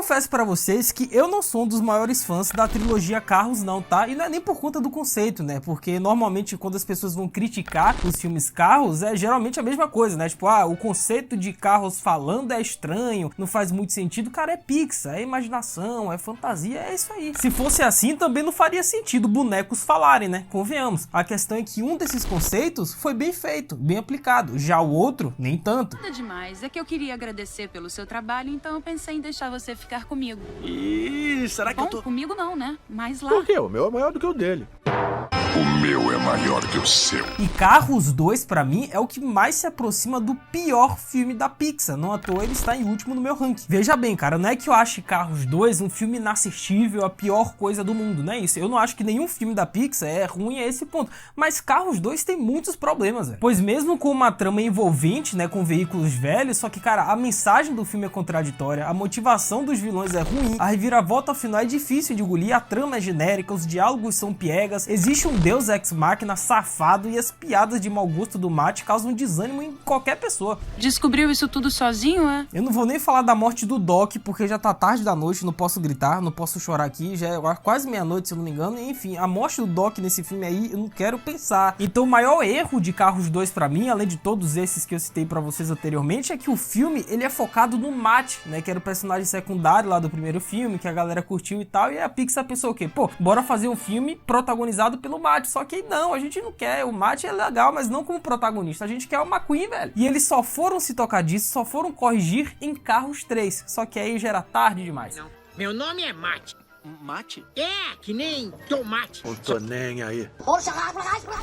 confesso pra vocês que eu não sou um dos maiores fãs da trilogia Carros não, tá? E não é nem por conta do conceito, né? Porque normalmente quando as pessoas vão criticar os filmes Carros, é geralmente a mesma coisa, né? Tipo, o conceito de carros falando é estranho, não faz muito sentido. Cara, é Pixar, é imaginação, é fantasia, é isso aí. Se fosse assim, também não faria sentido bonecos falarem, né? Convenhamos. A questão é que um desses conceitos foi bem feito, bem aplicado. Já o outro, nem tanto. Nada demais. É que eu queria agradecer pelo seu trabalho, então eu pensei em deixar você ficar comigo. Ih, será que Bom, eu tô... comigo não, né? Mas lá... Por quê? O meu é maior do que o dele. O meu é maior que o seu. E Carros 2, pra mim, é o que mais se aproxima do pior filme da Pixar. Não à toa ele está em último no meu ranking. Veja bem, cara, não é que eu ache Carros 2 um filme inassistível, a pior coisa do mundo, não é isso. Eu não acho que nenhum filme da Pixar é ruim a esse ponto. Mas Carros 2 tem muitos problemas, velho. Pois mesmo com uma trama envolvente, né, com veículos velhos, só que, cara, a mensagem do filme é contraditória, a motivação dos vilões é ruim, a reviravolta final é difícil de engolir, a trama é genérica, os diálogos são piegas, existe um Deus Ex Machina safado e as piadas de mau gosto do Matt causam desânimo em qualquer pessoa. Descobriu isso tudo sozinho, é? Eu não vou nem falar da morte do Doc, porque já tá tarde da noite, não posso gritar, não posso chorar aqui, já é quase meia-noite, se eu não me engano. E, enfim, a morte do Doc nesse filme aí, eu não quero pensar. Então o maior erro de Carros 2 pra mim, além de todos esses que eu citei pra vocês anteriormente, é que o filme, ele é focado no Matt, né, que era o personagem secundário lá do primeiro filme, que a galera curtiu e tal, e a Pixar pensou o quê? Pô, bora fazer um filme protagonizado pelo Matt, só que não, a gente não quer, o Matt é legal, mas não como protagonista, a gente quer o McQueen, velho. E eles só foram se tocar disso, só foram corrigir em Carros 3, só que aí já era tarde demais. Não. Meu nome é Mate. Mate? É, que nem tomate. Não tô nem aí.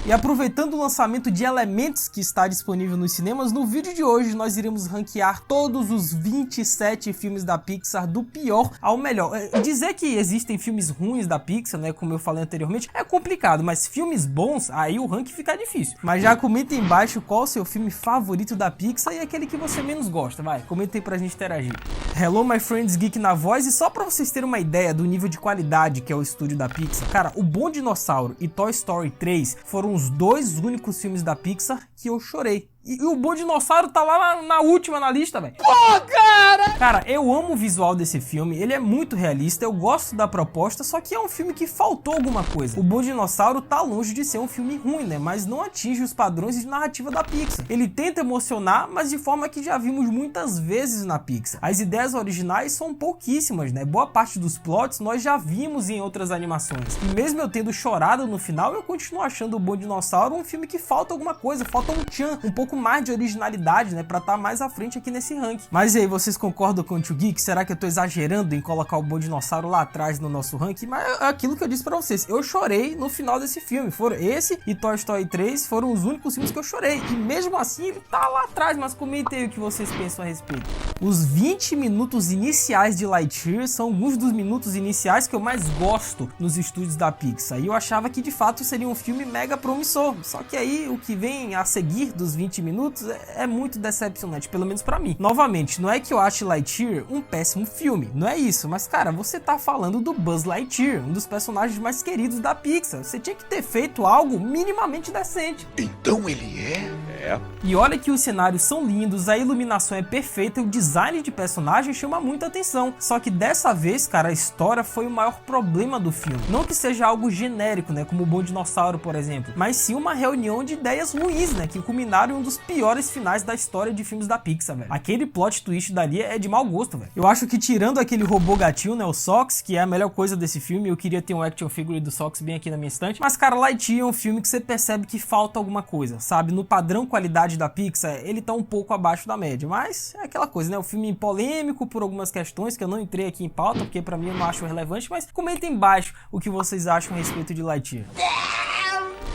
E aproveitando o lançamento de Elementos que está disponível nos cinemas, no vídeo de hoje nós iremos ranquear todos os 27 filmes da Pixar do pior ao melhor. Dizer que existem filmes ruins da Pixar, né, como eu falei anteriormente, é complicado, mas filmes bons, aí o ranking fica difícil. Mas já comenta aí embaixo qual o seu filme favorito da Pixar e aquele que você menos gosta, vai, comenta aí pra gente interagir. Hello my friends, Geek na voz, e só pra vocês terem uma ideia do nível de qualidade que é o estúdio da Pixar, cara, O Bom Dinossauro e Toy Story 3 foram os dois únicos filmes da Pixar que eu chorei. E o Bom Dinossauro tá lá na última na lista, velho. Pô, cara! Cara, eu amo o visual desse filme, ele é muito realista, eu gosto da proposta, só que é um filme que faltou alguma coisa. O Bom Dinossauro tá longe de ser um filme ruim, né? Mas não atinge os padrões de narrativa da Pixar. Ele tenta emocionar, mas de forma que já vimos muitas vezes na Pixar. As ideias originais são pouquíssimas, né? Boa parte dos plots nós já vimos em outras animações. E mesmo eu tendo chorado no final, eu continuo achando o Bom Dinossauro um filme que falta alguma coisa, falta um tchan, um pouco mais de originalidade, né, pra estar mais à frente aqui nesse ranking. Mas e aí, vocês concordam com o Tio Geek? Será que eu tô exagerando em colocar o Bom Dinossauro lá atrás no nosso ranking? Mas é aquilo que eu disse pra vocês, eu chorei no final desse filme. Foram esse e Toy Story 3 foram os únicos filmes que eu chorei. E mesmo assim ele tá lá atrás, mas comente aí o que vocês pensam a respeito. Os 20 minutos iniciais de Lightyear são alguns dos minutos iniciais que eu mais gosto nos estúdios da Pixar. E eu achava que de fato seria um filme mega promissor. Só que aí o que vem a seguir dos 20 minutos é muito decepcionante, pelo menos pra mim. Novamente, não é que eu ache Lightyear um péssimo filme, não é isso, mas cara, você tá falando do Buzz Lightyear, um dos personagens mais queridos da Pixar. Você tinha que ter feito algo minimamente decente. Então ele é? É. E olha que os cenários são lindos, a iluminação é perfeita e o design de personagem chama muita atenção. Só que dessa vez, cara, a história foi o maior problema do filme. Não que seja algo genérico, né, como o Bom Dinossauro, por exemplo, mas sim uma reunião de ideias ruins, né, que culminaram em um dos piores finais da história de filmes da Pixar, velho. Aquele plot twist dali é de mau gosto, velho. Eu acho que tirando aquele robô gatinho, né, o Sox, que é a melhor coisa desse filme, eu queria ter um action figure do Sox bem aqui na minha estante, mas cara, Lightyear é um filme que você percebe que falta alguma coisa, sabe? No padrão qualidade da Pixar, ele tá um pouco abaixo da média, mas é aquela coisa, né? O filme polêmico por algumas questões que eu não entrei aqui em pauta, porque pra mim eu não acho relevante, mas comentem embaixo o que vocês acham a respeito de Lightyear.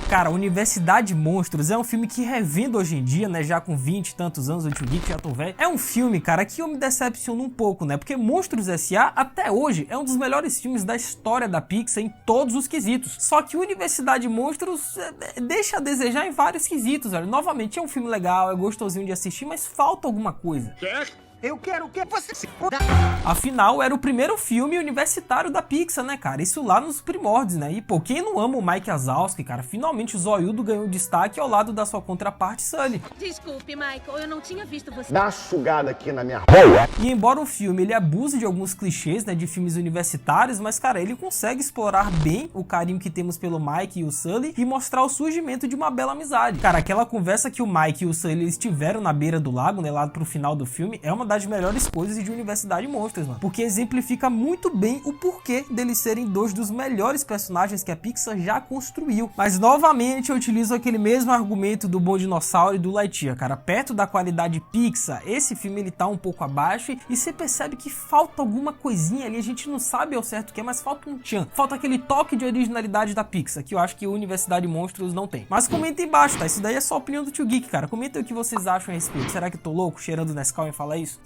Cara, Universidade Monstros é um filme que revendo hoje em dia, né, já com 20 e tantos anos, o Tio Geek já tô velho, é um filme, cara, que eu me decepciono um pouco, né, porque Monstros S.A. até hoje é um dos melhores filmes da história da Pixar em todos os quesitos, só que Universidade Monstros deixa a desejar em vários quesitos, velho. Novamente, é um filme legal, é gostosinho de assistir, mas falta alguma coisa. Eu quero que você se foda. Afinal, era o primeiro filme universitário da Pixar, né, cara? Isso lá nos primórdios, né? E, pô, quem não ama o Mike Wazowski, cara? Finalmente o Zoiudo ganhou destaque ao lado da sua contraparte, Sully. Desculpe, Michael, eu não tinha visto você. Dá uma sugada aqui na minha rola. E embora o filme ele abuse de alguns clichês, né, de filmes universitários, mas, cara, ele consegue explorar bem o carinho que temos pelo Mike e o Sully e mostrar o surgimento de uma bela amizade. Cara, aquela conversa que o Mike e o Sully eles tiveram na beira do lago, né, lá pro final do filme, é uma das melhores coisas de Universidade Monstros, mano. Porque exemplifica muito bem o porquê deles serem dois dos melhores personagens que a Pixar já construiu. Mas, novamente, eu utilizo aquele mesmo argumento do Bom Dinossauro e do Lightyear, cara. Perto da qualidade Pixar, esse filme ele tá um pouco abaixo e você percebe que falta alguma coisinha ali, a gente não sabe ao certo o que é, mas falta um tchan. Falta aquele toque de originalidade da Pixar, que eu acho que a Universidade Monstros não tem. Mas comenta aí embaixo, tá? Isso daí é só a opinião do Tio Geek, cara. Comenta aí o que vocês acham a respeito. Será que eu tô louco cheirando Nescau em falar isso?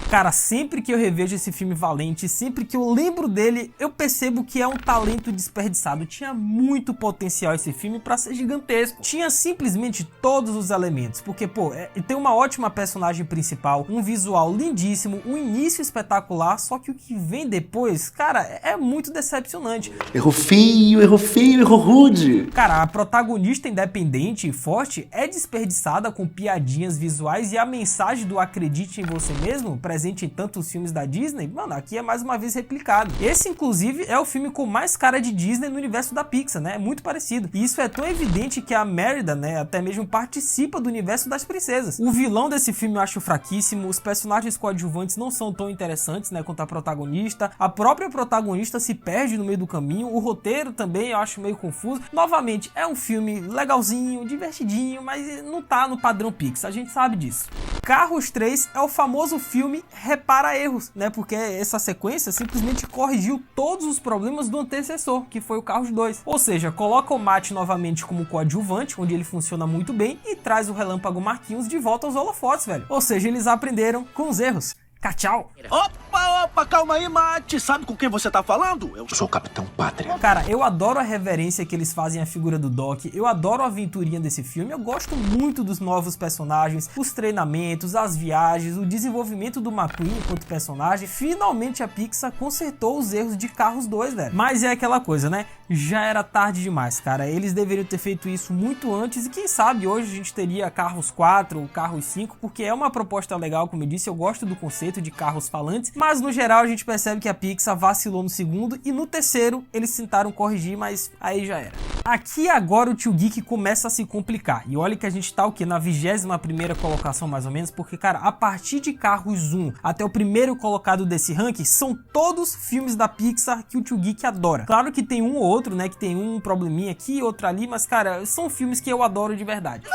Cara, sempre que eu revejo esse filme Valente, sempre que eu lembro dele, eu percebo que é um talento desperdiçado. Tinha muito potencial esse filme pra ser gigantesco. Tinha simplesmente todos os elementos, porque, pô, tem uma ótima personagem principal, um visual lindíssimo, um início espetacular, só que o que vem depois, cara, é muito decepcionante. Errou feio, errou rude. Cara, a protagonista independente e forte é desperdiçada com piadinhas visuais e a mensagem do acredite em você mesmo, presente em tantos filmes da Disney, mano, aqui é mais uma vez replicado. Esse, inclusive, é o filme com mais cara de Disney no universo da Pixar, né? É muito parecido. E isso é tão evidente que a Mérida, né, até mesmo participa do universo das princesas. O vilão desse filme eu acho fraquíssimo, os personagens coadjuvantes não são tão interessantes, né, quanto a protagonista. A própria protagonista se perde no meio do caminho, o roteiro também eu acho meio confuso. Novamente, é um filme legalzinho, divertidinho, mas não tá no padrão Pixar, a gente sabe disso. Carros 3 é o famoso filme repara erros, né? Porque essa sequência simplesmente corrigiu todos os problemas do antecessor, que foi o Carros 2. Ou seja, coloca o Matt novamente como coadjuvante, onde ele funciona muito bem, e traz o Relâmpago Marquinhos de volta aos holofotes, velho. Ou seja, eles aprenderam com os erros. Tchau. Opa, calma aí, Mate. Sabe com quem você tá falando? Eu Sou o Capitão Pátria. Cara, eu adoro a reverência que eles fazem à figura do Doc, eu adoro a aventurinha desse filme, eu gosto muito dos novos personagens, os treinamentos, as viagens, o desenvolvimento do McQueen enquanto personagem. Finalmente a Pixar consertou os erros de Carros 2, velho. Mas é aquela coisa, né? Já era tarde demais, cara. Eles deveriam ter feito isso muito antes e quem sabe hoje a gente teria Carros 4 ou Carros 5, porque é uma proposta legal, como eu disse, eu gosto do conceito de carros falantes, mas no geral a gente percebe que a Pixar vacilou no segundo e no terceiro eles tentaram corrigir, mas aí já era. Aqui agora o Tio Geek começa a se complicar, e olha que a gente tá o que? Na 21ª colocação mais ou menos, porque cara, a partir de Carros 1 até o primeiro colocado desse ranking, são todos filmes da Pixar que o Tio Geek adora. Claro que tem um ou outro, né, que tem um probleminha aqui, outro ali, mas cara, são filmes que eu adoro de verdade.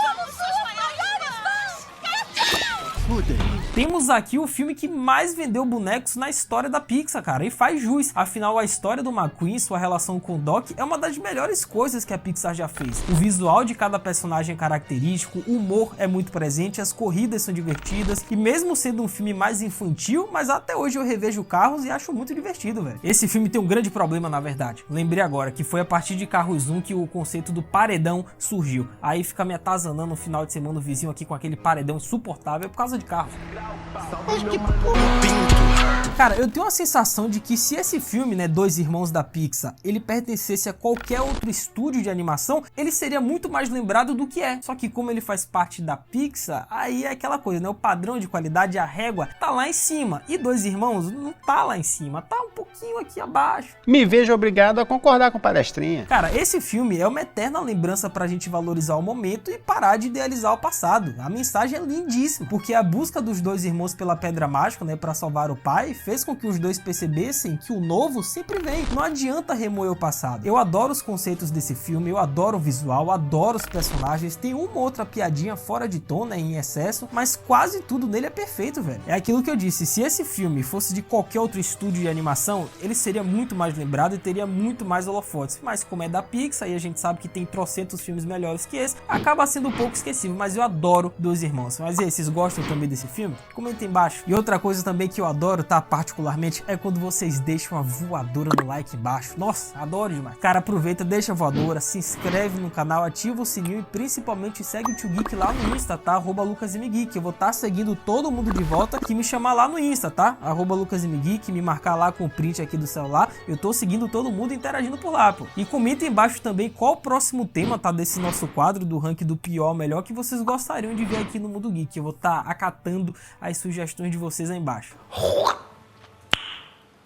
Temos aqui o filme que mais vendeu bonecos na história da Pixar, cara, e faz jus. Afinal, a história do McQueen, sua relação com o Doc, é uma das melhores coisas que a Pixar já fez. O visual de cada personagem é característico, o humor é muito presente, as corridas são divertidas, e mesmo sendo um filme mais infantil, mas até hoje eu revejo Carros e acho muito divertido, velho. Esse filme tem um grande problema, na verdade. Lembrei agora que foi a partir de Carros 1 que o conceito do paredão surgiu. Aí fica me atazanando no final de semana o vizinho aqui com aquele paredão insuportável por causa de Carros. Cara, eu tenho a sensação de que se esse filme, né, Dois Irmãos da Pixar, ele pertencesse a qualquer outro estúdio de animação, ele seria muito mais lembrado do que é. Só que como ele faz parte da Pixar, aí é aquela coisa, né, o padrão de qualidade, a régua, tá lá em cima. E Dois Irmãos não tá lá em cima, tá um pouquinho aqui abaixo. Me vejo obrigado a concordar com o palestrinha. Cara, esse filme é uma eterna lembrança pra gente valorizar o momento e parar de idealizar o passado. A mensagem é lindíssima, porque a busca dos dois irmãos pela pedra mágica, né, pra salvar o pai, fez com que os dois percebessem que o novo sempre vem. Não adianta remoer o passado. Eu adoro os conceitos desse filme, eu adoro o visual, adoro os personagens, tem uma ou outra piadinha fora de tom, né, em excesso, mas quase tudo nele é perfeito, velho. É aquilo que eu disse, se esse filme fosse de qualquer outro estúdio de animação, animação, ele seria muito mais lembrado e teria muito mais holofotes. Mas como é da Pixar e a gente sabe que tem trocentos filmes melhores que esse, acaba sendo um pouco esquecível. Mas eu adoro Dois Irmãos. Mas e aí, vocês gostam também desse filme? Comenta aí embaixo. E outra coisa também que eu adoro, tá? Particularmente, é quando vocês deixam a voadora no like embaixo. Nossa, adoro demais. Cara, aproveita, deixa a voadora, se inscreve no canal, ativa o sininho e principalmente segue o Tio Geek lá no Insta, tá? @LucasMGeek. Eu vou estar seguindo todo mundo de volta que me chamar lá no Insta, tá? @LucasMGeek, me marcar lá com o print aqui do celular. Eu tô seguindo todo mundo interagindo por lá, pô. E comenta embaixo também qual o próximo tema, tá? Desse nosso quadro do ranking do pior ao melhor que vocês gostariam de ver aqui no Mundo Geek. Eu vou estar acatando as sugestões de vocês aí embaixo.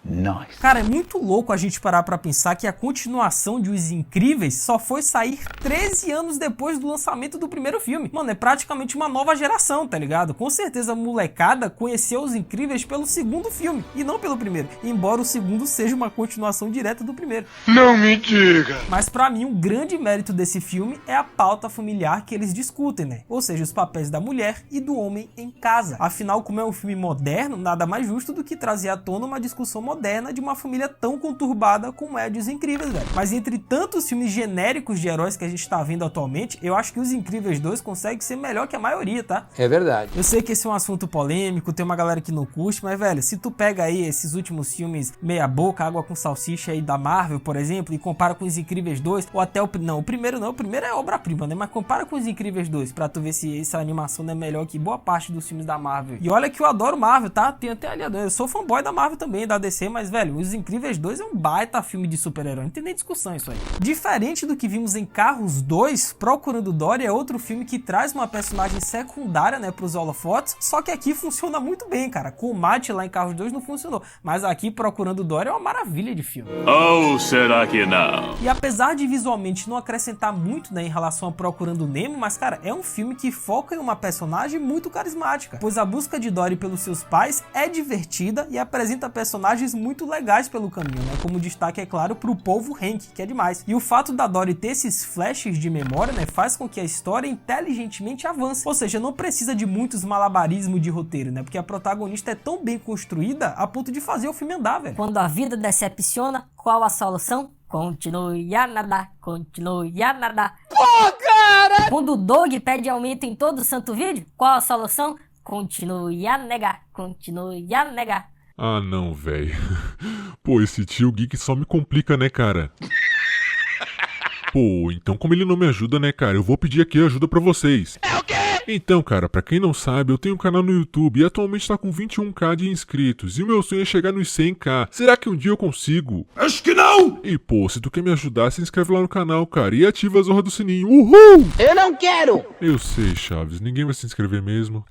Nice. Cara, é muito louco a gente parar pra pensar que a continuação de Os Incríveis só foi sair 13 anos depois do lançamento do primeiro filme. Mano, é praticamente uma nova geração, tá ligado? Com certeza a molecada conheceu Os Incríveis pelo segundo filme e não pelo primeiro, embora o segundo seja uma continuação direta do primeiro. Não me diga! Mas pra mim, um grande mérito desse filme é a pauta familiar que eles discutem, né? Ou seja, os papéis da mulher e do homem em casa. Afinal, como é um filme moderno, nada mais justo do que trazer à tona uma discussão moderna de uma família tão conturbada como é a de Os Incríveis, velho. Mas entre tantos filmes genéricos de heróis que a gente tá vendo atualmente, eu acho que Os Incríveis 2 consegue ser melhor que a maioria, tá? É verdade. Eu sei que esse é um assunto polêmico, tem uma galera que não curte, mas, velho, se tu pega aí esses últimos filmes meia boca, Água com Salsicha aí da Marvel, por exemplo, e compara com Os Incríveis 2, ou até o primeiro é obra-prima, né? Mas compara com Os Incríveis 2 pra tu ver se essa animação não é melhor que boa parte dos filmes da Marvel. E olha que eu adoro Marvel, tá? Tem até ali, eu sou fanboy da Marvel também, da DC, mas, velho, Os Incríveis 2 é um baita filme de super-herói, não tem nem discussão isso aí. Diferente do que vimos em Carros 2, Procurando Dory é outro filme que traz uma personagem secundária, né, pros holofotes, só que aqui funciona muito bem, cara. Com o Matt lá em Carros 2 não funcionou, mas aqui Procurando Dory é uma maravilha de filme. Ou será que não? E apesar de visualmente não acrescentar muito, né, em relação a Procurando Nemo, mas, cara, é um filme que foca em uma personagem muito carismática, pois a busca de Dory pelos seus pais é divertida e apresenta personagens muito legais pelo caminho, né? Como destaque, é claro, pro povo Hank, que é demais. E o fato da Dory ter esses flashes de memória, né, faz com que a história inteligentemente avance. Ou seja, não precisa de muitos malabarismos de roteiro, né? Porque a protagonista é tão bem construída a ponto de fazer o filme andar, velho. Quando a vida decepciona, qual a solução? Continue a nadar, continue a nadar. Pô, cara! Quando o Doug pede aumento em todo santo vídeo, qual a solução? Continue a negar, continue a negar. Ah, não, velho. Pô, esse tio Geek só me complica, né, cara? Pô, então como ele não me ajuda, né, cara, eu vou pedir aqui ajuda pra vocês. É o quê? Então, cara, pra quem não sabe, eu tenho um canal no YouTube e atualmente tá com 21k de inscritos. E o meu sonho é chegar nos 100k. Será que um dia eu consigo? Acho que não! E pô, se tu quer me ajudar, se inscreve lá no canal, cara, e ativa a zorra do sininho. Uhul! Eu não quero! Eu sei, Chaves, ninguém vai se inscrever mesmo.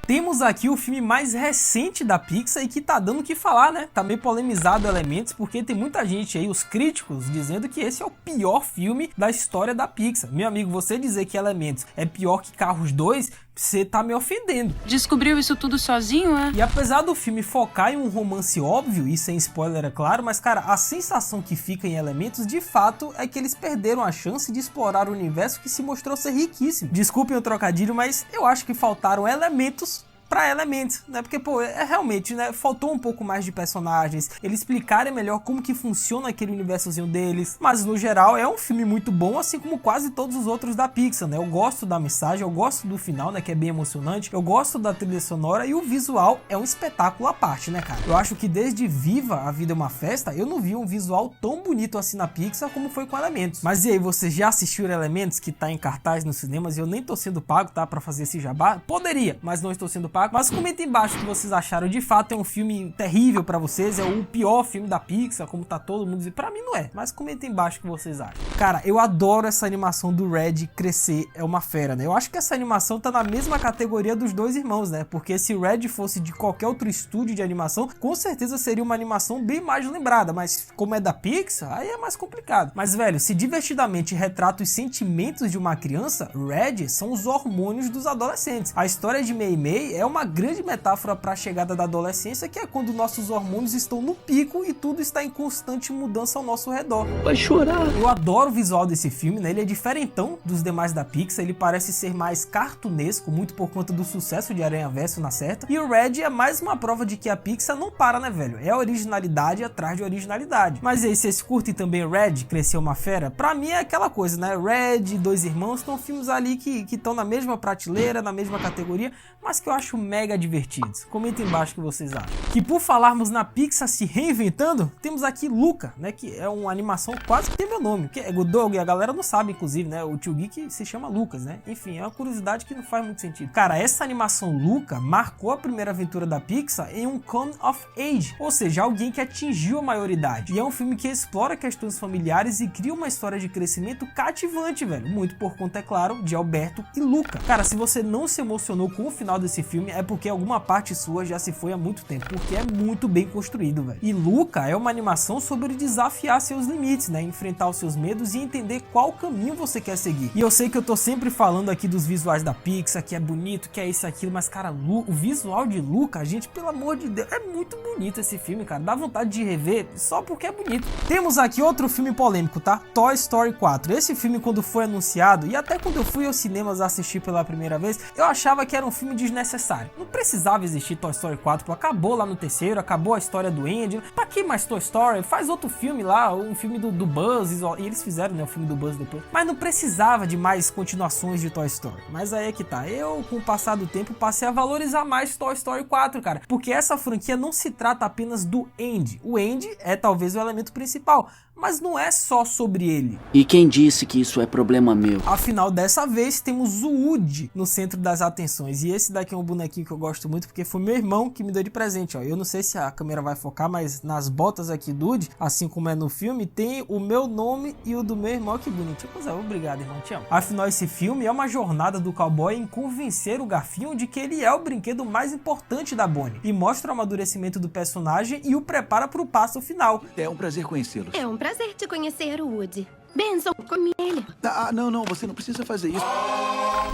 Temos aqui o filme mais recente da Pixar e que tá dando o que falar, né? Tá meio polemizado Elementos, porque tem muita gente aí, os críticos, dizendo que esse é o pior filme da história da Pixar. Meu amigo, você dizer que Elementos é pior que Carros 2, você tá me ofendendo. Descobriu isso tudo sozinho, é? E apesar do filme focar em um romance óbvio, e sem spoiler é claro, mas cara, a sensação que fica em Elementos de fato é que eles perderam a chance de explorar o universo que se mostrou ser riquíssimo. Desculpem o trocadilho, mas eu acho que faltaram elementos pra Elementos, né? Porque, pô, realmente, né? Faltou um pouco mais de personagens, eles explicarem melhor como que funciona aquele universozinho deles, mas no geral é um filme muito bom, assim como quase todos os outros da Pixar, né? Eu gosto da mensagem, eu gosto do final, né? Que é bem emocionante, eu gosto da trilha sonora e o visual é um espetáculo à parte, né, cara? Eu acho que desde Viva, A Vida é uma Festa, eu não vi um visual tão bonito assim na Pixar como foi com Elementos. Mas e aí, você já assistiu Elementos, que tá em cartaz nos cinemas, e eu nem tô sendo pago, tá? Pra fazer esse jabá? Poderia, mas não estou sendo pago. Mas comenta embaixo o que vocês acharam. De fato é um filme terrível pra vocês, é o pior filme da Pixar, como tá todo mundo dizendo. Pra mim não é, mas comenta embaixo o que vocês acham. Cara, eu adoro essa animação do Red crescer, é uma fera, né? Eu acho que essa animação tá na mesma categoria dos Dois Irmãos, né? Porque se o Red fosse de qualquer outro estúdio de animação, com certeza seria uma animação bem mais lembrada, mas como é da Pixar, aí é mais complicado. Mas, velho, se divertidamente retrata os sentimentos de uma criança, Red são os hormônios dos adolescentes. A história de Mei Mei é é uma grande metáfora para a chegada da adolescência, que é quando nossos hormônios estão no pico e tudo está em constante mudança ao nosso redor. Vai chorar. Eu adoro o visual desse filme, né? Ele é diferentão dos demais da Pixar, ele parece ser mais cartunesco, muito por conta do sucesso de Aranhaverso na certa. E o Red é mais uma prova de que a Pixar não para, né, velho? É originalidade atrás de originalidade. Mas aí, vocês curtem também Red, Cresceu uma Fera? Pra mim é aquela coisa, né? Red, Dois Irmãos, são filmes ali que estão na mesma prateleira, na mesma categoria, mas que eu acho mega divertidos. Comentem embaixo o que vocês acham. Que por falarmos na Pixar se reinventando, temos aqui Luca, né? Que é uma animação quase que tem meu nome, que é o Doug, a galera não sabe, inclusive, né? O tio Geek se chama Lucas, né? Enfim, é uma curiosidade que não faz muito sentido. Cara, essa animação Luca marcou a primeira aventura da Pixar em um Come of Age, ou seja, alguém que atingiu a maioridade. E é um filme que explora questões familiares e cria uma história de crescimento cativante, velho. Muito por conta, é claro, de Alberto e Luca. Cara, se você não se emocionou com o final desse filme, é porque alguma parte sua já se foi há muito tempo, porque é muito bem construído, velho. E Luca é uma animação sobre desafiar seus limites, né? Enfrentar os seus medos e entender qual caminho você quer seguir. E eu sei que eu tô sempre falando aqui dos visuais da Pixar, que é bonito, que é isso, aquilo, mas, cara, o visual de Luca, gente, pelo amor de Deus, é muito bonito esse filme, cara. Dá vontade de rever só porque é bonito. Temos aqui outro filme polêmico, tá? Toy Story 4. Esse filme, quando foi anunciado, e até quando eu fui aos cinemas assistir pela primeira vez, eu achava que era um filme desnecessário. Não precisava existir Toy Story 4, pô. Acabou lá no terceiro, acabou a história do Andy. Pra que mais Toy Story? Faz outro filme lá, um filme do Buzz, e eles fizeram, né, o filme do Buzz depois. Mas não precisava de mais continuações de Toy Story. Mas aí é que tá. Eu, com o passar do tempo, passei a valorizar mais Toy Story 4, cara. Porque essa franquia não se trata apenas do Andy. O Andy é talvez o elemento principal, mas não é só sobre ele. E quem disse que isso é problema meu? Afinal, dessa vez temos o Woody no centro das atenções. E esse daqui é um bonequinho que eu gosto muito, porque foi meu irmão que me deu de presente, ó. Eu não sei se a câmera vai focar, mas nas botas aqui do Woody, assim como é no filme, tem o meu nome e o do meu irmão. Que bonitinho. Pois é, obrigado, irmão, te amo. Afinal, esse filme é uma jornada do cowboy em convencer o Garfinho de que ele é o brinquedo mais importante da Bonnie. E mostra o amadurecimento do personagem e o prepara para o passo final. É um prazer conhecê-lo. É um prazer te conhecer, Woody. Benção, come ele. Ah, não, você não precisa fazer isso.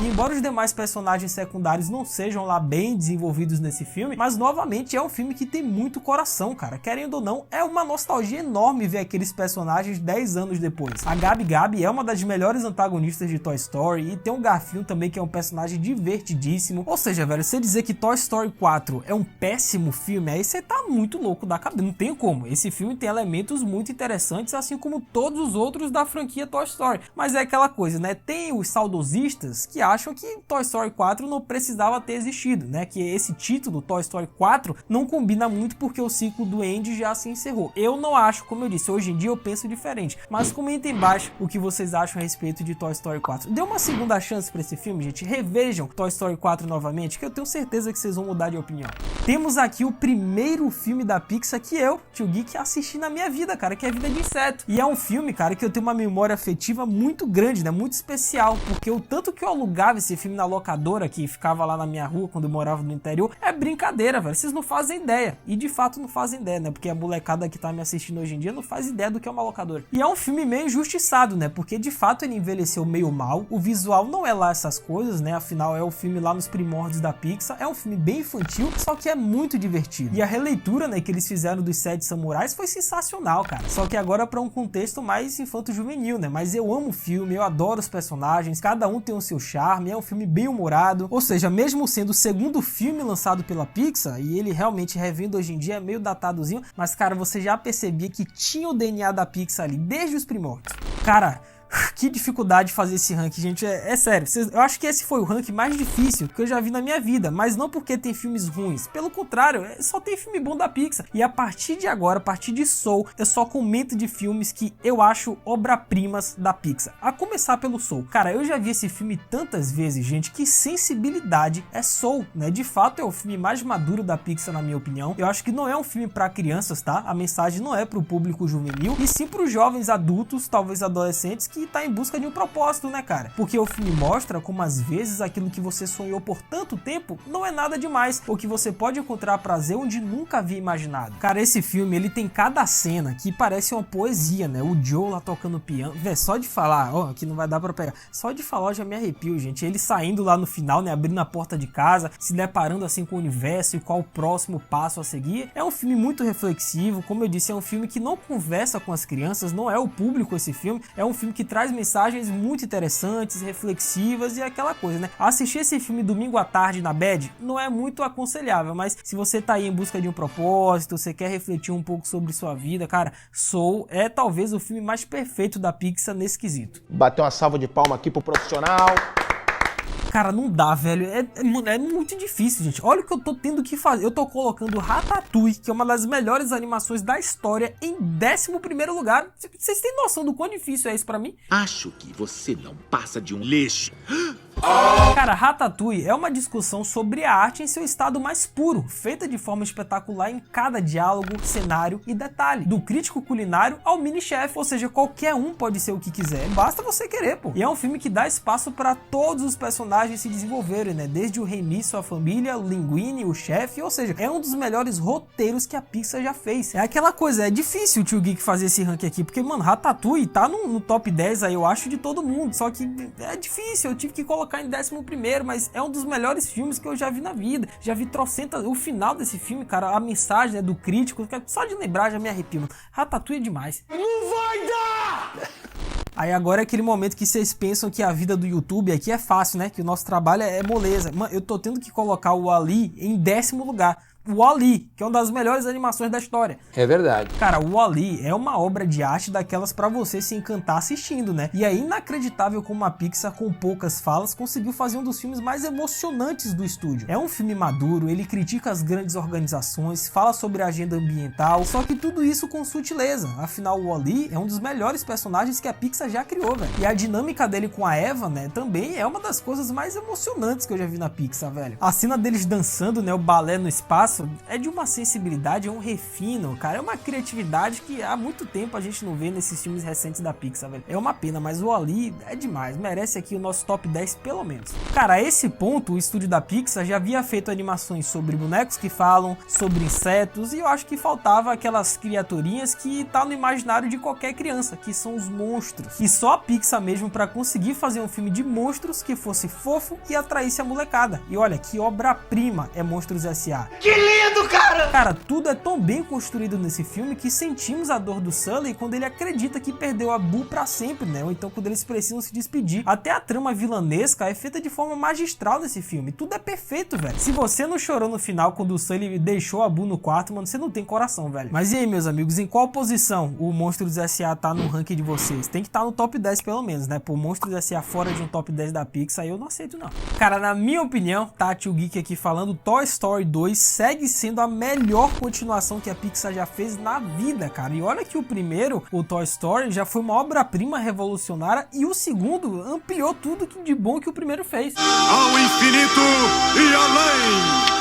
E embora os demais personagens secundários não sejam lá bem desenvolvidos nesse filme, mas novamente é um filme que tem muito coração, cara. Querendo ou não, é uma nostalgia enorme ver aqueles personagens 10 anos depois. A Gabi é uma das melhores antagonistas de Toy Story, e tem o Garfinho também, que é um personagem divertidíssimo. Ou seja, velho, você dizer que Toy Story 4 é um péssimo filme, aí você tá muito louco da cabeça. Não tem como. Esse filme tem elementos muito interessantes, assim como todos os outros da franquia Toy Story. Mas é aquela coisa, né? Tem os saudosistas que acham que Toy Story 4 não precisava ter existido, né? Que esse título, Toy Story 4, não combina muito porque o ciclo do Andy já se encerrou. Eu não acho, como eu disse, hoje em dia eu penso diferente. Mas comentem embaixo o que vocês acham a respeito de Toy Story 4. Dê uma segunda chance pra esse filme, gente. Revejam Toy Story 4 novamente, que eu tenho certeza que vocês vão mudar de opinião. Temos aqui o primeiro filme da Pixar que eu, tio Geek, assisti na minha vida, cara, que é Vida de Inseto. E é um filme, cara, que eu tenho uma memória afetiva muito grande, né? Muito especial, porque o tanto que eu alugava esse filme na locadora, que ficava lá na minha rua quando eu morava no interior, é brincadeira, velho. Vocês não fazem ideia. E de fato não fazem ideia, né? Porque a molecada que tá me assistindo hoje em dia não faz ideia do que é uma locadora. E é um filme meio injustiçado, né? Porque de fato ele envelheceu meio mal. O visual não é lá essas coisas, né? Afinal é o filme lá nos primórdios da Pixar. É um filme bem infantil, só que é muito divertido. E a releitura, né, que eles fizeram dos 7 Samurais foi sensacional, cara. Só que agora para um contexto mais infanto-juvenil, né? Mas eu amo o filme, eu adoro os personagens, cada um tem o seu charme, é um filme bem humorado. Ou seja, mesmo sendo o segundo filme lançado pela Pixar, e ele realmente revendo hoje em dia é meio datadozinho, mas cara, você já percebia que tinha o DNA da Pixar ali, desde os primórdios. Cara, que dificuldade fazer esse ranking, gente, é sério. Eu acho que esse foi o ranking mais difícil que eu já vi na minha vida, mas não porque tem filmes ruins, pelo contrário, só tem filme bom da Pixar. E a partir de agora, a partir de Soul, eu só comento de filmes que eu acho obra-primas da Pixar. A começar pelo Soul. Cara, eu já vi esse filme tantas vezes, gente, que sensibilidade é Soul, né? De fato é o filme mais maduro da Pixar, na minha opinião. Eu acho que não é um filme pra crianças, tá? A mensagem não é pro público juvenil, e sim pros jovens adultos, talvez adolescentes, que que tá em busca de um propósito, né, cara? Porque o filme mostra como às vezes aquilo que você sonhou por tanto tempo não é nada demais, ou que você pode encontrar prazer onde nunca havia imaginado. Cara, esse filme, ele tem cada cena que parece uma poesia, né? O Joe lá tocando piano, velho, só de falar, ó, aqui não vai dar pra pegar, só de falar eu já me arrepio, gente. Ele saindo lá no final, né, abrindo a porta de casa, se deparando assim com o universo e qual o próximo passo a seguir. É um filme muito reflexivo, como eu disse, é um filme que não conversa com as crianças, não é o público esse filme, é um filme que traz mensagens muito interessantes, reflexivas e aquela coisa, né? Assistir esse filme domingo à tarde na bed não é muito aconselhável, mas se você tá aí em busca de um propósito, você quer refletir um pouco sobre sua vida, cara, Soul é talvez o filme mais perfeito da Pixar nesse quesito. Bateu uma salva de palma aqui pro profissional. Cara, não dá, velho. É muito difícil, gente. Olha o que eu tô tendo que fazer. Eu tô colocando Ratatouille, que é uma das melhores animações da história, em 11º lugar. Vocês têm noção do quão difícil é isso pra mim? Acho que você não passa de um lixo. Cara, Ratatouille é uma discussão sobre a arte em seu estado mais puro, feita de forma espetacular em cada diálogo, cenário e detalhe. Do crítico culinário ao mini-chefe, ou seja, qualquer um pode ser o que quiser, basta você querer, pô. E é um filme que dá espaço para todos os personagens se desenvolverem, né? Desde o Remy, sua família, o Linguini, o chefe, ou seja, é um dos melhores roteiros que a Pixar já fez. É aquela coisa, é difícil o Tio Geek fazer esse ranking aqui, porque, mano, Ratatouille tá no top 10 aí, eu acho, de todo mundo, só que é difícil, eu tive que colocar em 11º, mas é um dos melhores filmes que eu já vi na vida. Já vi trocentas, o final desse filme, cara, a mensagem, né, do crítico, só de lembrar já me arrepio. Ratatouille é demais. Não vai dar! Aí agora é aquele momento que vocês pensam que a vida do YouTube aqui é fácil, né? Que o nosso trabalho é moleza. Mano, eu tô tendo que colocar o WALL-E em 10º lugar. O WALL-E, que é uma das melhores animações da história. É verdade. Cara, o WALL-E é uma obra de arte daquelas pra você se encantar assistindo, né? E é inacreditável como a Pixar, com poucas falas, conseguiu fazer um dos filmes mais emocionantes do estúdio. É um filme maduro, ele critica as grandes organizações, fala sobre a agenda ambiental, só que tudo isso com sutileza. Afinal, o WALL-E é um dos melhores personagens que a Pixar já criou, velho. E a dinâmica dele com a Eva, né, também é uma das coisas mais emocionantes que eu já vi na Pixar, velho. A cena deles dançando, né, o balé no espaço, é de uma sensibilidade, é um refino, cara, é uma criatividade que há muito tempo a gente não vê nesses filmes recentes da Pixar, velho. É uma pena, mas o WALL-E é demais, merece aqui o nosso top 10 pelo menos. Cara, a esse ponto, o estúdio da Pixar já havia feito animações sobre bonecos que falam, sobre insetos, e eu acho que faltava aquelas criaturinhas que tá no imaginário de qualquer criança, que são os monstros. E só a Pixar mesmo para conseguir fazer um filme de monstros que fosse fofo e atraísse a molecada. E olha, que obra-prima é Monstros S.A. Que lindo, cara! Cara, tudo é tão bem construído nesse filme que sentimos a dor do Sully quando ele acredita que perdeu a Boo pra sempre, né? Ou então quando eles precisam se despedir. Até a trama vilanesca é feita de forma magistral nesse filme. Tudo é perfeito, velho. Se você não chorou no final quando o Sully deixou a Boo no quarto, mano, você não tem coração, velho. Mas e aí, meus amigos, em qual posição o Monstros S.A. tá no ranking de vocês? Tem que estar no top 10 pelo menos, né? Pô, Monstros S.A. fora de um top 10 da Pixar, eu não aceito, não. Cara, na minha opinião, tá, Tio Geek aqui falando, Toy Story 2 segue sendo a melhor continuação que a Pixar já fez na vida, cara. E olha que o primeiro, o Toy Story, já foi uma obra-prima revolucionária e o segundo ampliou tudo de bom que o primeiro fez. Ao infinito e além!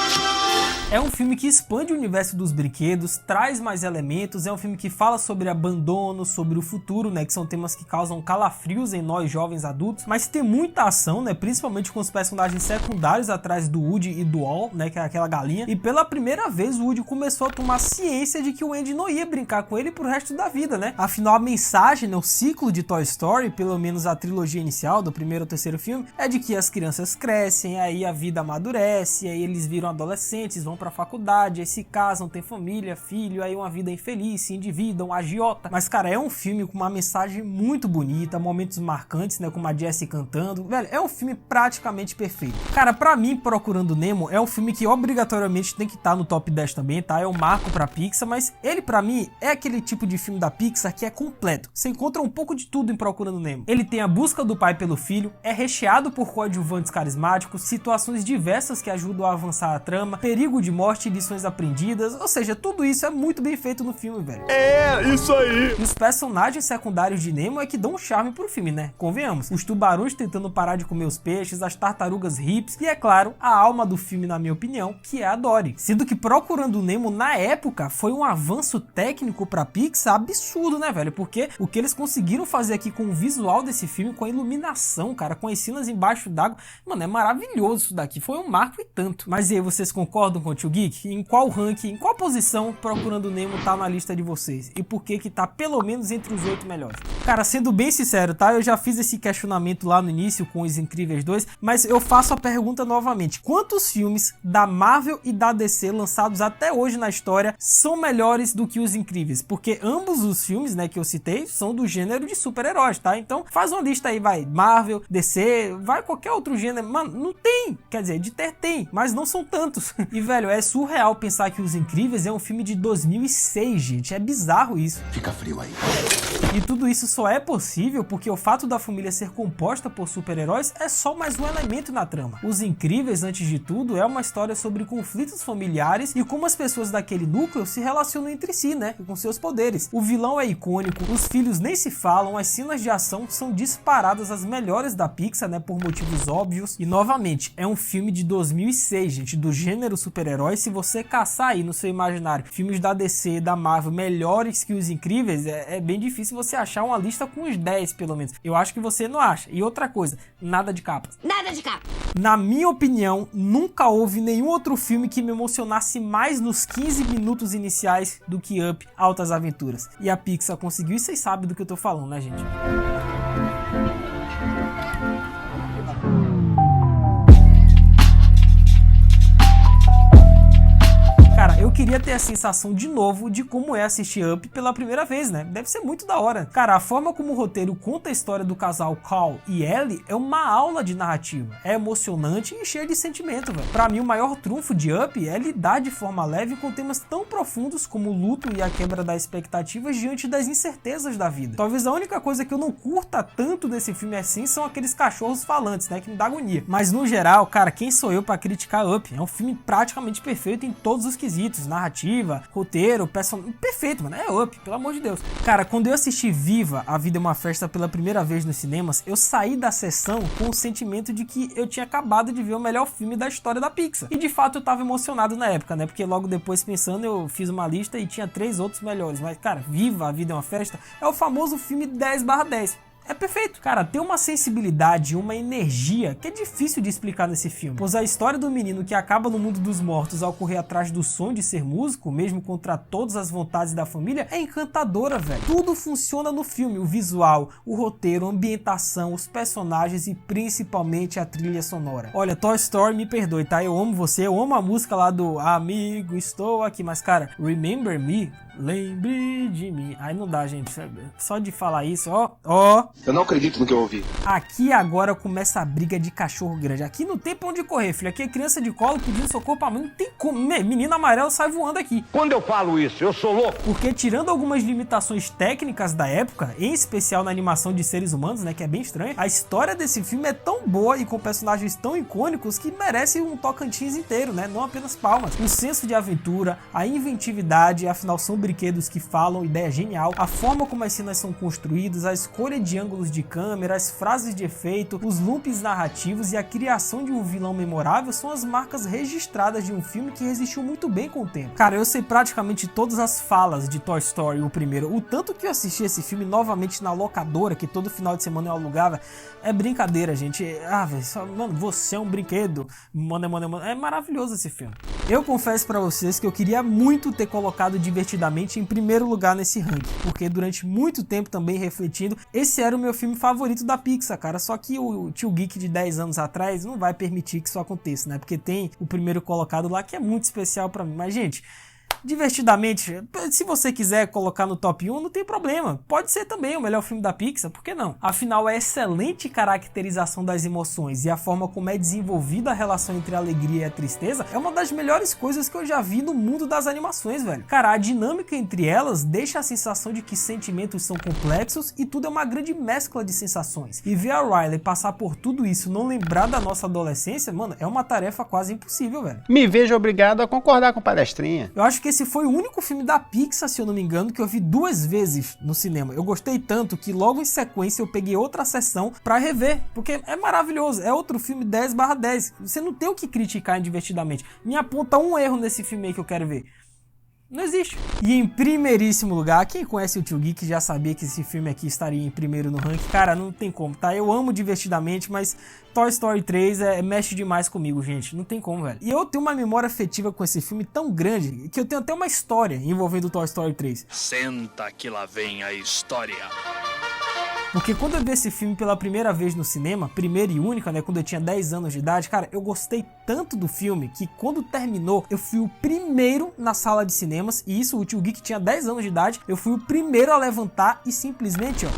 É um filme que expande o universo dos brinquedos, traz mais elementos, é um filme que fala sobre abandono, sobre o futuro, né, que são temas que causam calafrios em nós jovens adultos, mas tem muita ação, né, principalmente com os personagens secundários atrás do Woody e do All, né, que é aquela galinha, e pela primeira vez o Woody começou a tomar ciência de que o Andy não ia brincar com ele pro resto da vida, né. Afinal, a mensagem, né, o ciclo de Toy Story, pelo menos a trilogia inicial, do primeiro ao terceiro filme, é de que as crianças crescem, aí a vida amadurece, aí eles viram adolescentes, vão pra faculdade, aí se casam, tem família, filho, aí uma vida infeliz, se endividam, agiota. Mas, cara, é um filme com uma mensagem muito bonita, momentos marcantes, né, como a Jessie cantando. Velho, é um filme praticamente perfeito. Cara, pra mim, Procurando Nemo é um filme que obrigatoriamente tem que estar no top 10 também, tá? É um marco pra Pixar, mas ele, pra mim, é aquele tipo de filme da Pixar que é completo. Você encontra um pouco de tudo em Procurando Nemo. Ele tem a busca do pai pelo filho, é recheado por coadjuvantes carismáticos, situações diversas que ajudam a avançar a trama, perigo de de morte e lições aprendidas, ou seja, tudo isso é muito bem feito no filme, velho. É, isso aí. E os personagens secundários de Nemo é que dão um charme pro filme, né? Convenhamos. Os tubarões tentando parar de comer os peixes, as tartarugas hips e, é claro, a alma do filme, na minha opinião, que é a Dory. Sendo que Procurando Nemo, na época, foi um avanço técnico pra Pixar absurdo, né, velho? Porque o que eles conseguiram fazer aqui com o visual desse filme, com a iluminação, cara, com as cenas embaixo d'água, mano, é maravilhoso isso daqui. Foi um marco e tanto. Mas e aí, vocês concordam com o Tio Geek? Em qual ranking, em qual posição Procurando Nemo tá na lista de vocês? E por que tá pelo menos entre os 8 melhores? Cara, sendo bem sincero, tá? Eu já fiz esse questionamento lá no início com Os Incríveis 2, mas eu faço a pergunta novamente. Quantos filmes da Marvel e da DC lançados até hoje na história são melhores do que Os Incríveis? Porque ambos os filmes, né, que eu citei, são do gênero de super-heróis, tá? Então faz uma lista aí, vai, Marvel, DC, vai qualquer outro gênero. Mano, não tem. Quer dizer, de ter tem, mas não são tantos. E, velho, é surreal pensar que Os Incríveis é um filme de 2006, gente. É bizarro isso. Fica frio aí. E tudo isso só é possível porque o fato da família ser composta por super-heróis é só mais um elemento na trama. Os Incríveis, antes de tudo, é uma história sobre conflitos familiares e como as pessoas daquele núcleo se relacionam entre si, né, com seus poderes. O vilão é icônico, os filhos nem se falam, as cenas de ação são disparadas as melhores da Pixar, né, por motivos óbvios. E, novamente, é um filme de 2006, gente, do gênero super-herói. Se você caçar aí no seu imaginário filmes da DC, da Marvel, melhores que Os Incríveis, é bem difícil você achar uma lista com uns 10, pelo menos. Eu acho que você não acha. E outra coisa, nada de capas. Nada de capa. Na minha opinião, nunca houve nenhum outro filme que me emocionasse mais nos 15 minutos iniciais do que Up, Altas Aventuras. E a Pixar conseguiu, e vocês sabem do que eu tô falando, né, gente? Cara, eu queria ter a sensação de novo de como é assistir Up pela primeira vez, né? Deve ser muito da hora. Cara, a forma como o roteiro conta a história do casal Cal e Ellie é uma aula de narrativa. É emocionante e cheio de sentimento, velho. Pra mim, o maior trunfo de Up é lidar de forma leve com temas tão profundos como o luto e a quebra das expectativas diante das incertezas da vida. Talvez a única coisa que eu não curta tanto desse filme assim são aqueles cachorros falantes, né? Que me dá agonia. Mas no geral, cara, quem sou eu pra criticar Up? É um filme praticamente perfeito em todos os quesitos. Narrativa, roteiro, personagem, perfeito, mano, é Up, pelo amor de Deus. Cara, quando eu assisti Viva, A Vida é uma Festa pela primeira vez nos cinemas, eu saí da sessão com o sentimento de que eu tinha acabado de ver o melhor filme da história da Pixar. E de fato eu tava emocionado na época, né, porque logo depois pensando eu fiz uma lista e tinha 3 outros melhores, mas cara, Viva, A Vida é uma Festa é o famoso filme 10/10. É perfeito. Cara, tem uma sensibilidade, uma energia que é difícil de explicar nesse filme. Pois a história do menino que acaba no mundo dos mortos ao correr atrás do sonho de ser músico, mesmo contra todas as vontades da família, é encantadora, velho. Tudo funciona no filme. O visual, o roteiro, a ambientação, os personagens e principalmente a trilha sonora. Olha, Toy Story, me perdoe, tá? Eu amo você, eu amo a música lá do Amigo, Estou Aqui. Mas, cara, Remember Me, lembre de mim. Aí não dá, gente. Só de falar isso, ó. Eu não acredito no que eu ouvi. Aqui agora começa a briga de cachorro grande. Aqui não tem pra onde correr, filho. Aqui é criança de colo pedindo socorro pra mãe. Não tem como. Menino amarelo sai voando aqui. Quando eu falo isso, eu sou louco. Porque tirando algumas limitações técnicas da época, em especial na animação de seres humanos, né, que é bem estranho, a história desse filme é tão boa e com personagens tão icônicos que merece um Tocantins inteiro, né, não apenas palmas. O senso de aventura, a inventividade, afinal são brinquedos que falam, ideia genial, a forma como as cenas são construídas, a escolha de ângulos de câmera, as frases de efeito, os loops narrativos e a criação de um vilão memorável são as marcas registradas de um filme que resistiu muito bem com o tempo. Cara, eu sei praticamente todas as falas de Toy Story, o primeiro. O tanto que eu assisti esse filme novamente na locadora, que todo final de semana eu alugava, é brincadeira, gente. Ah, velho, mano, você é um brinquedo. Mano. É maravilhoso esse filme. Eu confesso pra vocês que eu queria muito ter colocado Divertidamente em primeiro lugar nesse ranking, porque durante muito tempo também refletindo, esse era o meu filme favorito da Pixar, cara. Só que o Tio Geek de 10 anos atrás não vai permitir que isso aconteça, né? Porque tem o primeiro colocado lá que é muito especial pra mim. Mas, gente, Divertidamente, se você quiser colocar no top 1, não tem problema. Pode ser também o melhor filme da Pixar, por que não? Afinal, a excelente caracterização das emoções e a forma como é desenvolvida a relação entre a alegria e a tristeza é uma das melhores coisas que eu já vi no mundo das animações, velho. Cara, a dinâmica entre elas deixa a sensação de que sentimentos são complexos e tudo é uma grande mescla de sensações. E ver a Riley passar por tudo isso, não lembrar da nossa adolescência, mano, é uma tarefa quase impossível, velho. Me vejo obrigado a concordar com o palestrinha. Eu acho que esse foi o único filme da Pixar, se eu não me engano, que eu vi 2 vezes no cinema. Eu gostei tanto que logo em sequência eu peguei outra sessão pra rever, porque é maravilhoso, é outro filme 10/10. Você não tem o que criticar em Divertidamente. Me aponta um erro nesse filme aí que eu quero ver. Não existe. E em primeiríssimo lugar, quem conhece o Tio Geek já sabia que esse filme aqui estaria em primeiro no ranking. Cara, não tem como, tá? Eu amo Divertidamente, mas Toy Story 3 mexe demais comigo, gente. Não tem como, velho. E eu tenho uma memória afetiva com esse filme tão grande que eu tenho até uma história envolvendo Toy Story 3. Senta que lá vem a história. Porque quando eu vi esse filme pela primeira vez no cinema, primeira e única, né, quando eu tinha 10 anos de idade, cara, eu gostei tanto do filme que quando terminou, eu fui o primeiro na sala de cinemas, e isso, o Tio Geek tinha 10 anos de idade, eu fui o primeiro a levantar e simplesmente, ó,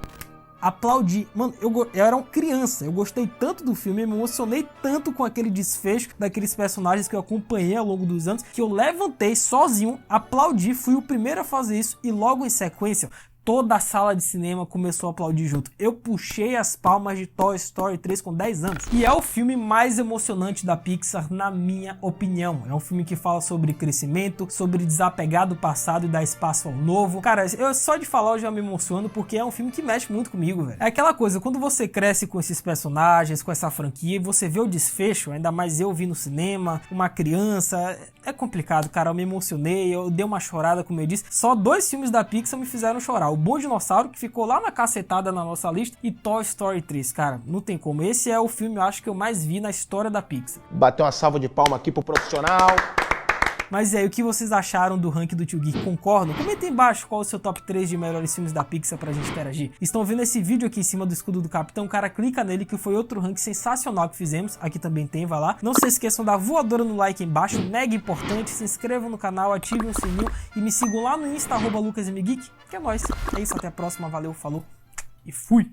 aplaudi. Mano, eu era uma criança, eu gostei tanto do filme, eu me emocionei tanto com aquele desfecho daqueles personagens que eu acompanhei ao longo dos anos, que eu levantei sozinho, aplaudi, fui o primeiro a fazer isso, e logo em sequência, toda a sala de cinema começou a aplaudir junto. Eu puxei as palmas de Toy Story 3 com 10 anos. E é o filme mais emocionante da Pixar, na minha opinião. É um filme que fala sobre crescimento, sobre desapegar do passado e dar espaço ao novo. Cara, só de falar eu já me emociono, porque é um filme que mexe muito comigo, velho. É aquela coisa, quando você cresce com esses personagens, com essa franquia, e você vê o desfecho, ainda mais eu vi no cinema, uma criança, é complicado, cara. Eu me emocionei, eu dei uma chorada, como eu disse. Só 2 filmes da Pixar me fizeram chorar. O Bom Dinossauro, que ficou lá na cacetada na nossa lista, e Toy Story 3, cara, não tem como. Esse é o filme, eu acho, que eu mais vi na história da Pixar. Bateu uma salva de palma aqui pro profissional. Mas e aí, o que vocês acharam do ranking do Tio Geek? Concordam? Comenta aí embaixo qual é o seu top 3 de melhores filmes da Pixar pra gente interagir. Estão vendo esse vídeo aqui em cima do escudo do Capitão? Cara, clica nele que foi outro ranking sensacional que fizemos. Aqui também tem, vai lá. Não se esqueçam da voadora no like aí embaixo, mega importante. Se inscrevam no canal, ativem o sininho e me sigam lá no Insta, @LucasMGeek, que é nóis. É isso, até a próxima, valeu, falou e fui!